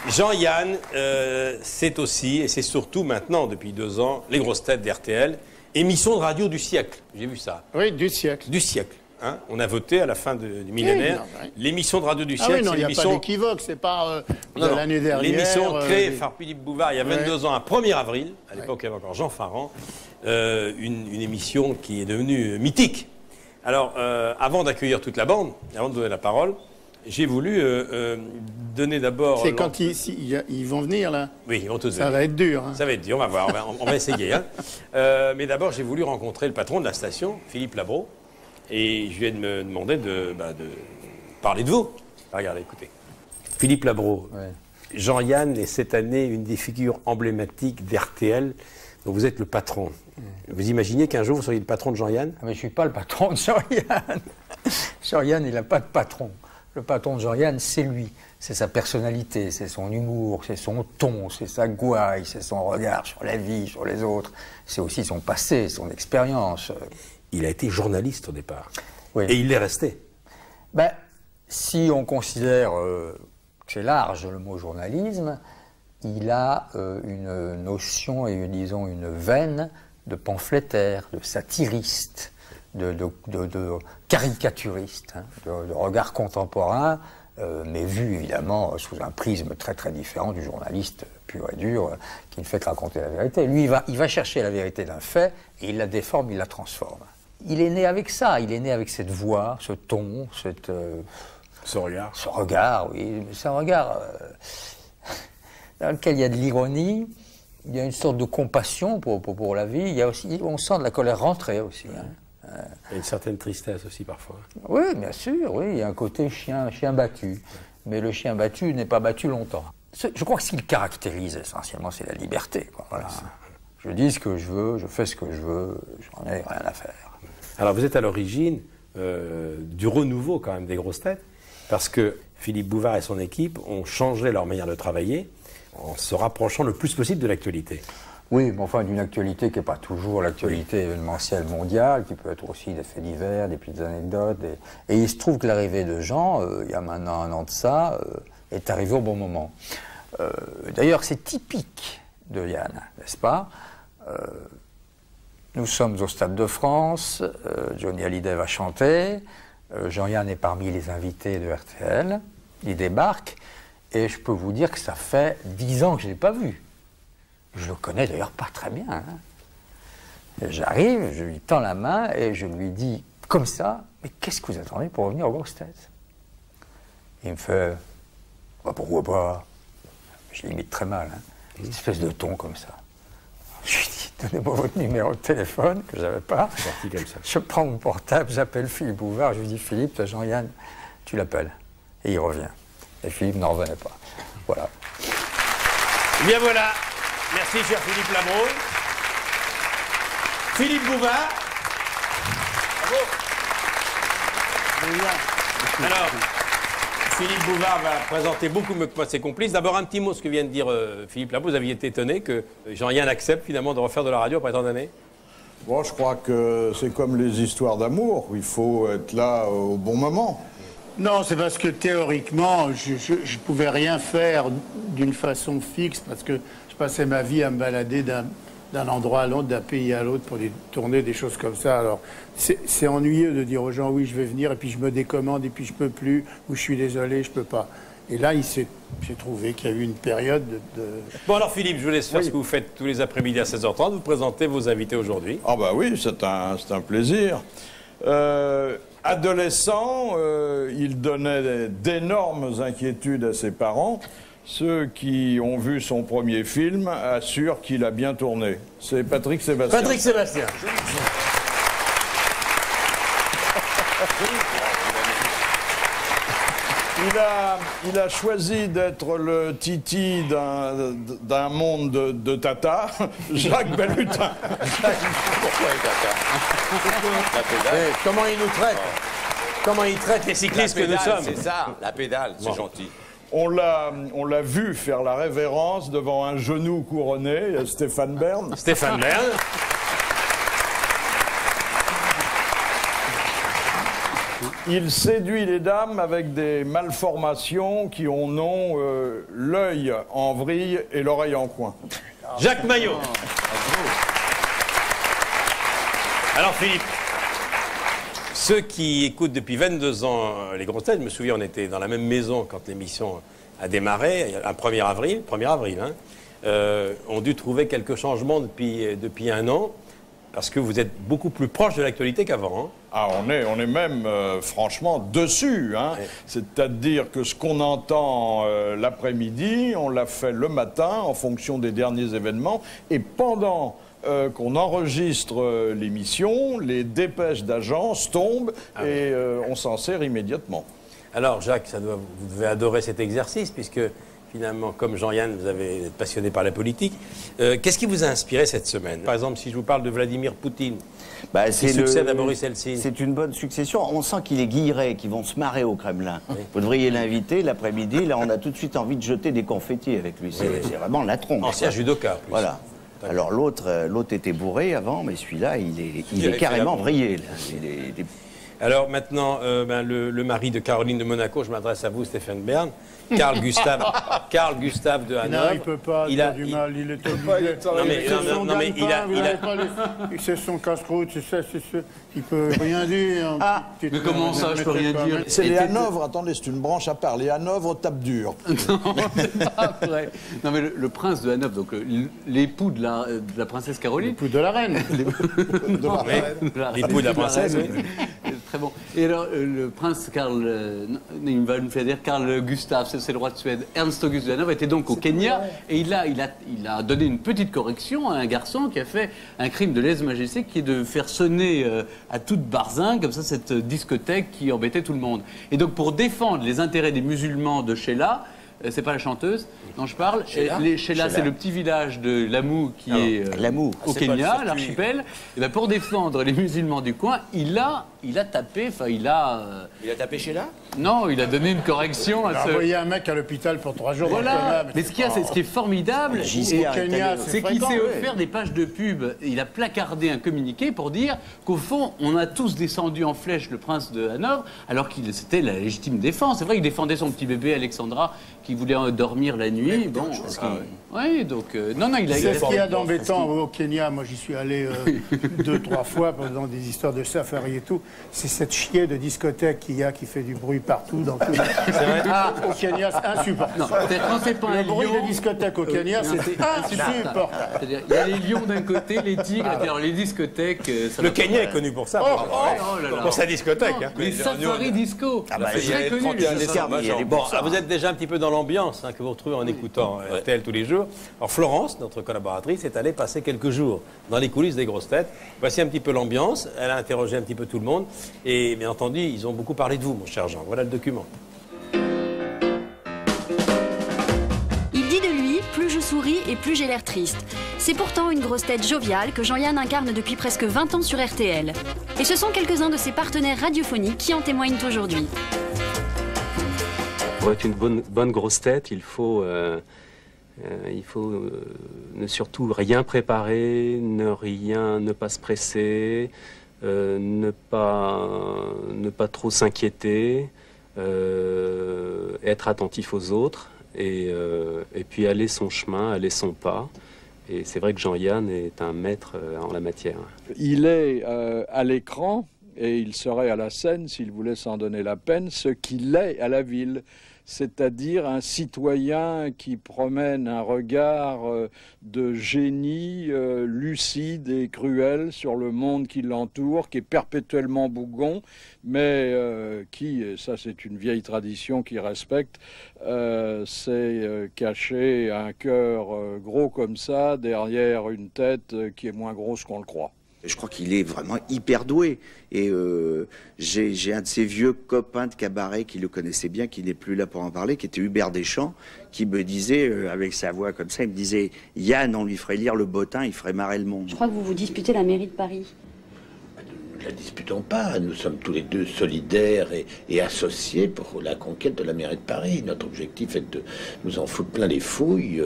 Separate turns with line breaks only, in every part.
Jean-Yann, c'est aussi, et c'est surtout maintenant, depuis 2 ans, les grosses têtes d'RTL. Émission de radio du siècle, j'ai vu ça.
Oui, du siècle.
Du siècle. Hein, on a voté à la fin du millénaire.
Oui,
l'émission de radio du siècle,
oui, non,
c'est l'émission...
il n'y a pas d'équivoque, c'est pas de l'année dernière.
L'émission créée par Philippe Bouvard il y a 22 ans, un 1er avril. À l'époque, il y avait encore Jean Farand. Une émission qui est devenue mythique. Alors, avant d'accueillir toute la bande, avant de donner la parole, j'ai voulu donner d'abord...
C'est quand ils vont venir, là? Oui,
ils vont tous venir.
Ça va être dur. Hein.
Ça va être dur, on va voir, on va essayer. Hein. Mais d'abord, j'ai voulu rencontrer le patron de la station, Philippe Labro, et je lui ai demandé de parler de vous. Regardez, écoutez. Philippe Labro, Jean-Yann est cette année une des figures emblématiques d'RTL, dont vous êtes le patron. Vous imaginez qu'un jour, vous seriez le patron de Jean-Yann?
Mais je ne suis pas le patron de Jean-Yann. Jean-Yann, il n'a pas de patron. Le patron de Jean-Yann, c'est lui. C'est sa personnalité, c'est son humour, c'est son ton, c'est sa gouaille, c'est son regard sur la vie, sur les autres. C'est aussi son passé, son expérience.
Il a été journaliste au départ.
Oui.
Et il l'est resté.
Ben, si on considère que c'est large le mot journalisme, il a une notion et disons une veine de pamphlétaire, de satiriste, de caricaturiste, hein, de regard contemporain, mais vu évidemment sous un prisme très très différent du journaliste pur et dur qui ne fait que raconter la vérité. Lui, il va chercher la vérité d'un fait et il la déforme, il la transforme. Il est né avec ça, il est né avec cette voix, ce ton,
ce regard.
Ce regard, oui, c'est un regard dans lequel il y a de l'ironie, il y a une sorte de compassion pour la vie, il y a aussi, on sent de la colère rentrée aussi. Hein.
Il y a une certaine tristesse aussi parfois.
Oui, bien sûr, oui, il y a un côté chien battu. Mais le chien battu n'est pas battu longtemps. Je crois que ce qui le caractérise essentiellement, c'est la liberté. Quoi. Voilà. Je dis ce que je veux, je fais ce que je veux, j'en ai rien à faire.
Alors vous êtes à l'origine du renouveau quand même des grosses têtes, parce que Philippe Bouvard et son équipe ont changé leur manière de travailler en se rapprochant le plus possible de l'actualité.
Oui, mais enfin d'une actualité qui n'est pas toujours l'actualité événementielle mondiale, qui peut être aussi des faits divers, des petites anecdotes. Et il se trouve que l'arrivée de Jean, il y a maintenant 1 an de ça, est arrivée au bon moment. D'ailleurs, c'est typique de Yann, n'est-ce pas? Nous sommes au Stade de France, Johnny Hallyday va chanter, Jean-Yann est parmi les invités de RTL, il débarque, et je peux vous dire que ça fait 10 ans que je ne l'ai pas vu. Je le connais d'ailleurs pas très bien. Hein. J'arrive, je lui tends la main et je lui dis comme ça, mais qu'est-ce que vous attendez pour revenir aux grosses têtes? Il me fait, bah, pourquoi pas? Je l'imite très mal, hein. Une espèce de ton comme ça. Je lui dis, donnez-moi votre numéro de téléphone, que je n'avais pas.
Comme ça.
Je prends mon portable, j'appelle Philippe Bouvard, je lui dis, Philippe, t'as Jean-Yann, tu l'appelles. Et il revient. Et Philippe n'en revenait pas. Voilà.
Et bien voilà. Merci, cher Philippe Labro. Philippe Bouvard. Bravo. Alors, Philippe Bouvard va présenter beaucoup mieux que moi ses complices. D'abord, un petit mot, ce que vient de dire Philippe Labro. Vous aviez été étonné que Jean-Yann accepte finalement de refaire de la radio après tant d'années?
Bon, je crois que c'est comme les histoires d'amour. Il faut être là au bon moment.
Non, c'est parce que théoriquement, je ne pouvais rien faire d'une façon fixe, parce que je passais ma vie à me balader d'un endroit à l'autre, d'un pays à l'autre pour tourner des choses comme ça. Alors, c'est ennuyeux de dire aux gens, oui, je vais venir, et puis je me décommande, et puis je peux plus, ou je suis désolé, je peux pas. Et là, j'ai trouvé qu'il y a eu une période de...
Bon, alors Philippe, je vous laisse faire ce que vous faites tous les après-midi à 16h30. Vous présentez vos invités aujourd'hui.
Ah bah oui, c'est un plaisir. Adolescent, il donnait d'énormes inquiétudes à ses parents. Ceux qui ont vu son premier film assurent qu'il a bien tourné. C'est Patrick Sébastien.
Patrick Sébastien.
Il a choisi d'être le titi d'un monde de tata, Jacques Bellutin.
Pourquoi les tata? Comment il nous traite? Comment il traite les cyclistes que nous sommes?
C'est ça, la pédale, c'est gentil.
On l'a vu faire la révérence devant un genou couronné, Stéphane Bern.
Stéphane Bern.
Il séduit les dames avec des malformations qui ont nom l'œil en vrille et l'oreille en coin.
Jacques Maillot. Alors Philippe, ceux qui écoutent depuis 22 ans les grosses têtes, je me souviens, on était dans la même maison quand l'émission a démarré, un 1er avril, ont dû trouver quelques changements depuis un an, parce que vous êtes beaucoup plus proche de l'actualité qu'avant. Hein.
Ah, on est même franchement dessus. Hein.
Ouais.
C'est-à-dire que ce qu'on entend l'après-midi, on l'a fait le matin en fonction des derniers événements. Et pendant qu'on enregistre l'émission, les dépêches d'agence tombent et on s'en sert immédiatement.
Alors Jacques, vous devez adorer cet exercice, puisque finalement, comme Jean-Yann, vous êtes passionné par la politique. Qu'est-ce qui vous a inspiré cette semaine? Par exemple, si je vous parle de Vladimir Poutine, qui succède à Boris Eltsine.
C'est une bonne succession. On sent qu'il est guilleré, qu'ils vont se marrer au Kremlin. Oui. Vous devriez l'inviter l'après-midi. Là, on a tout de suite envie de jeter des confettis avec lui. C'est vraiment la trompe.
Ancien judoka, en plus.
Voilà. Alors l'autre était bourré avant, mais celui-là, il est carrément vrillé. Là.
Alors maintenant, le mari de Caroline de Monaco, je m'adresse à vous, Stéphane Bern, Carl Gustave de Hanovre.
Non, il ne peut pas dire du mal, il est obligé.
Non, mais
c'est son casse-croûte, il peut rien dire.
Mais comment ça, je peux rien dire?
C'est les Hanovre, attendez, c'est une branche à part. Les Hanovre tapent dur.
Non, c'est pas vrai. Non, mais le prince de Hanovre, donc l'époux de la princesse Caroline.
L'époux de la reine.
L'époux de la princesse, oui.
Très bon. Et alors, le prince Carl, il va nous faire dire Carl Gustaf, c'est le roi de Suède, Ernst August de Hanovre était donc au Kenya et il a donné une petite correction à un garçon qui a fait un crime de lèse-majesté qui est de faire sonner à toute barzingue, comme ça, cette discothèque qui embêtait tout le monde. Et donc, pour défendre les intérêts des musulmans de Sheila, c'est pas la chanteuse dont je parle. Sheila, c'est le petit village de Lamu qui est au Kenya, l'archipel. Et ben pour défendre les musulmans du coin, il a tapé, Il a
tapé Sheila?
Non, il a donné une correction à
Il a envoyé un mec à l'hôpital pour 3 jours.
Voilà. Mais ce qui est formidable, c'est qu'il s'est offert des pages de pub. Il a placardé un communiqué pour dire qu'au fond, on a tous descendu en flèche le prince de Hanovre, alors qu'il c'était la légitime défense. C'est vrai qu'il défendait son petit bébé Alexandra qui voulait dormir la nuit. Bon, oui, donc non, il a.
C'est ce qu'il y a d'embêtant au Kenya. Moi, j'y suis allé 2-3 fois pendant des histoires de safari et tout. C'est cette chier de discothèque qu'il y a qui fait du bruit partout dans tout. C'est vrai. Au Kenya, c'est insupportable.
Quand c'est pas
le bruit de discothèque au Kenya, c'est insupportable.
C'est-à-dire, il y a les lions d'un côté, les tigres, alors les discothèques.
Le Kenya est connu pour ça. Pour sa discothèque.
Les safari disco. C'est très connu.
Bon, vous êtes déjà un petit peu dans l'ambiance que vous retrouvez en écoutant RTL tous les jours. Alors Florence, notre collaboratrice, est allée passer quelques jours dans les coulisses des grosses têtes. Voici un petit peu l'ambiance. Elle a interrogé un petit peu tout le monde. Et bien entendu, ils ont beaucoup parlé de vous, mon cher Jean. Voilà le document.
Il dit de lui, plus je souris et plus j'ai l'air triste. C'est pourtant une grosse tête joviale que Jean-Yann incarne depuis presque 20 ans sur RTL. Et ce sont quelques-uns de ses partenaires radiophoniques qui en témoignent aujourd'hui.
Pour être une bonne grosse tête, il faut ne surtout rien préparer, ne pas se presser, ne pas trop s'inquiéter, être attentif aux autres et puis aller son chemin, aller son pas. Et c'est vrai que Jean-Yann est un maître en la matière.
Il est à l'écran et il serait à la scène, s'il voulait s'en donner la peine, ce qu'il est à la ville. C'est-à-dire un citoyen qui promène un regard de génie lucide et cruel sur le monde qui l'entoure, qui est perpétuellement bougon, mais qui, et ça c'est une vieille tradition qu'il respecte, c'est cacher un cœur gros comme ça derrière une tête qui est moins grosse qu'on le croit.
Je crois qu'il est vraiment hyper doué. Et j'ai un de ses vieux copains de cabaret qui le connaissait bien, qui n'est plus là pour en parler, qui était Hubert Deschamps, qui me disait, avec sa voix comme ça, il me disait « Yann, on lui ferait lire le bottin, il ferait marrer le monde ».
Je crois que vous vous disputez la mairie de Paris.
ne la disputons pas. Nous sommes tous les deux solidaires et associés pour la conquête de la mairie de Paris. Notre objectif est de nous en foutre plein les fouilles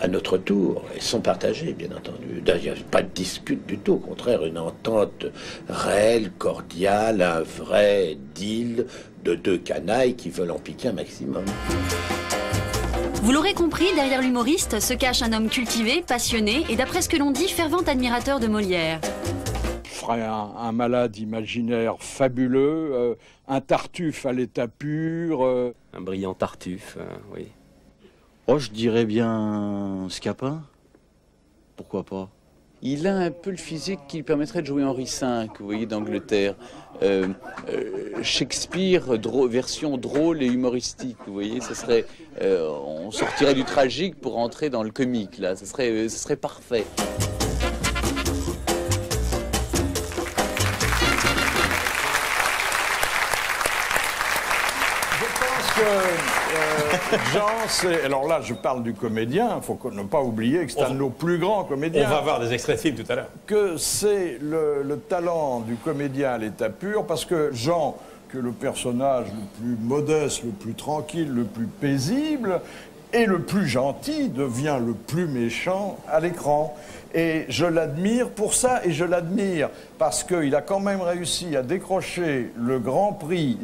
à notre tour. Elles sont partagées, bien entendu. D'ailleurs, il n'y a pas de dispute du tout. Au contraire, une entente réelle, cordiale, un vrai deal de deux canailles qui veulent en piquer un maximum.
Vous l'aurez compris, derrière l'humoriste se cache un homme cultivé, passionné et d'après ce que l'on dit, fervent admirateur de Molière.
Je ferais un malade imaginaire fabuleux, un Tartuffe à l'état pur.
Un brillant Tartuffe, oui.
Oh, je dirais bien Scapin. Pourquoi pas?
Il a un peu le physique qui lui permettrait de jouer Henri V, vous voyez, d'Angleterre. Shakespeare, version drôle et humoristique, vous voyez, ça serait, on sortirait du tragique pour entrer dans le comique, là, ce serait parfait.
Jean, alors là, je parle du comédien, il faut ne pas oublier que c'est un de nos plus grands comédiens.
On va voir des extraits de films tout à l'heure.
Que c'est le talent du comédien à l'état pur, parce que Jean, que le personnage le plus modeste, le plus tranquille, le plus paisible, et le plus gentil devient le plus méchant à l'écran. Et je l'admire pour ça, et je l'admire parce qu'il a quand même réussi à décrocher le grand prix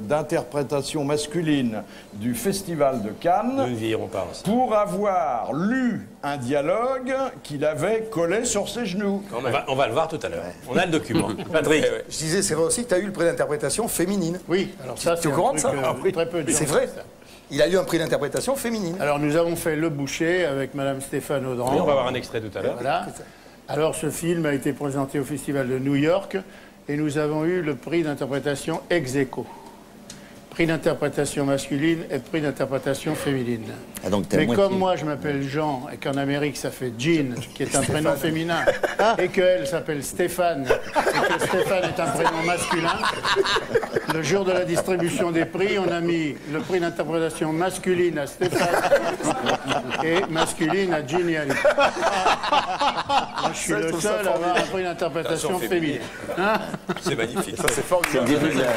d'interprétation masculine du Festival de Cannes.
Nous ne vieillirons pas aussi.
Pour avoir lu un dialogue qu'il avait collé sur ses genoux.
On va le voir tout à l'heure. On a le document. Patrick.
Je disais, c'est vrai aussi que tu as eu le prix d'interprétation féminine.
Oui, alors ça,
tu es au courant de ça?
Très peu de gens
C'est vrai.
savent ça.
Il a eu un prix d'interprétation féminine.
Alors nous avons fait Le Boucher avec Madame Stéphane Audran.
Oui, on va voir un extrait tout à l'heure.
Voilà. Alors ce film a été présenté au Festival de New York et nous avons eu le prix d'interprétation ex aequo. Prix d'interprétation masculine et prix d'interprétation féminine.
Ah, donc
mais comme moi je m'appelle Jean et qu'en Amérique ça fait Jean, qui est un prénom féminin, et qu'elle s'appelle Stéphane, et que Stéphane est un prénom masculin, le jour de la distribution des prix, on a mis le prix d'interprétation masculine à Stéphane et masculine à Jean et Ali. Moi, je suis le seul à avoir un prix d'interprétation féminine. Hein?
C'est magnifique.
Ça, c'est formidable. C'est le début de la...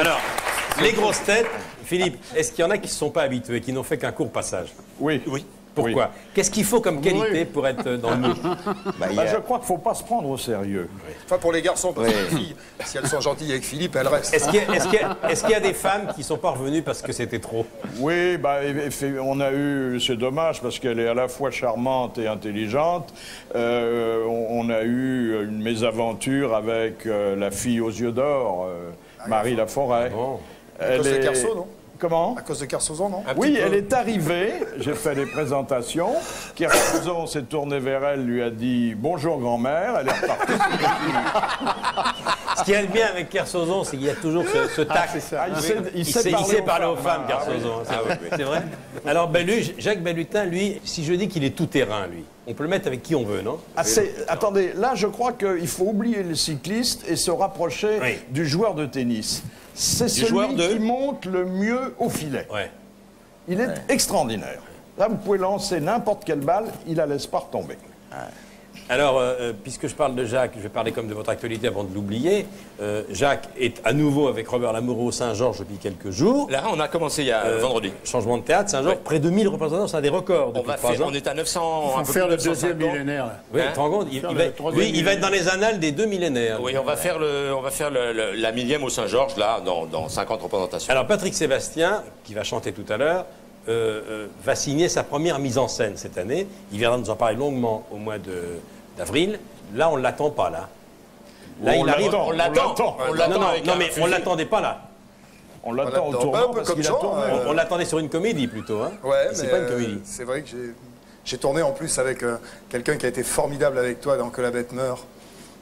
Alors, les grosses têtes, Philippe, est-ce qu'il y en a qui ne se sont pas habitués, qui n'ont fait qu'un court passage?
Oui.
Pourquoi? Qu'est-ce qu'il faut comme qualité pour être dans le moule?
Je crois qu'il ne faut pas se prendre au sérieux.
Enfin, pour les garçons, parce que les filles, si elles sont gentilles avec Philippe, elles restent.
Est-ce qu'il y a des femmes qui ne sont pas revenues parce que c'était trop?
Oui, on a eu, c'est dommage parce qu'elle est à la fois charmante et intelligente. On a eu une mésaventure avec la fille aux yeux d'or, Marie Laforêt.
Bon.
À cause de Kersauzon, non?
Comment?
À cause de Kersauzon, non?
Oui, elle est arrivée, j'ai fait des présentations. Kersauzon s'est tourné vers elle, lui a dit « Bonjour grand-mère », elle est repartie.
Ce qui est bien avec Kersauzon, c'est qu'il y a toujours ce tact. Il sait parler aux femmes, Kersauzon. C'est vrai. Alors, Jacques Bellutin, lui, si je dis qu'il est tout-terrain, lui, on peut le mettre avec qui on veut, non?
Attendez, là, je crois qu'il faut oublier le cycliste et se rapprocher du joueur de tennis. C'est celui qui monte le mieux au filet.
Ouais.
Il est extraordinaire. Là, vous pouvez lancer n'importe quelle balle, il la laisse pas retomber.
Alors, puisque je parle de Jacques, je vais parler comme de votre actualité avant de l'oublier. Jacques est à nouveau avec Robert Lamoureux au Saint-Georges depuis quelques jours.
Là, on a commencé il y a vendredi.
Changement de théâtre, Saint-Georges, près de 1000 représentants, c'est un des records depuis 3 ans.
On est à 900.
On va faire le deuxième millénaire. Là.
Oui, tu te rends compte, il va être dans les annales des 2 millénaires.
Oui, on va faire la millième au Saint-Georges, là, dans 50 représentations.
Alors, Patrick Sébastien, qui va chanter tout à l'heure, va signer sa première mise en scène cette année. Il viendra nous en parler longuement au mois d'avril. Là, on ne l'attend pas, là. Là, il arrive.
On l'attend.
Non, mais on ne l'attendait pas, là.
On l'attend au tournant parce qu'il a tourné.
On l'attendait sur une comédie, plutôt. Hein.
Ouais,
c'est pas une comédie.
C'est vrai que j'ai tourné en plus avec quelqu'un qui a été formidable avec toi dans Que la bête meurt,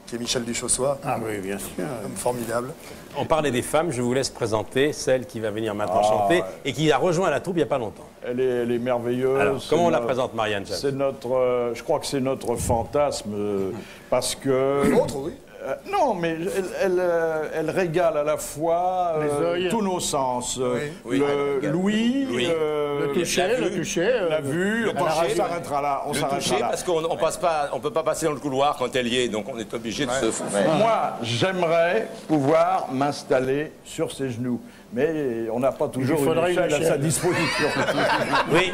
qui est Michel Duchossois.
Ah oui, bien sûr.
Un homme formidable.
On parlait des femmes, je vous laisse présenter celle qui va venir maintenant chanter et qui a rejoint la troupe il n'y a pas longtemps.
Elle est merveilleuse.
Alors, comment on la présente, Marianne James?
C'est je crois que c'est notre fantasme parce que...
L'autre, oui.
Non, mais elle régale à la fois tous nos sens. L'ouïe,
le toucher,
la vue. On s'arrêtera là.
On s'arrêtera là. Parce qu'on ne peut pas passer dans le couloir quand elle y est, donc on est obligé de se foutre.
Moi, j'aimerais pouvoir m'installer sur ses genoux. Mais on n'a pas toujours une échelle à sa disposition.
Oui,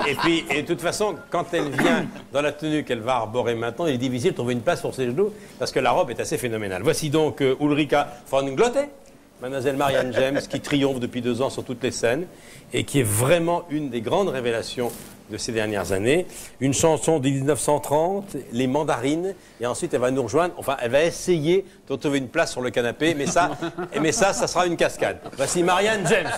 et de toute façon, quand elle vient dans la tenue qu'elle va arborer maintenant, il est difficile de trouver une place sur ses genoux parce que la robe est assez phénoménale. Voici donc Ulrika von Glotte, mademoiselle Marianne James, qui triomphe depuis 2 ans sur toutes les scènes et qui est vraiment une des grandes révélations de ces dernières années. Une chanson de 1930, Les Mandarines, et ensuite elle va nous rejoindre, enfin elle va essayer de trouver une place sur le canapé, mais ça sera une cascade. Voici Marianne James.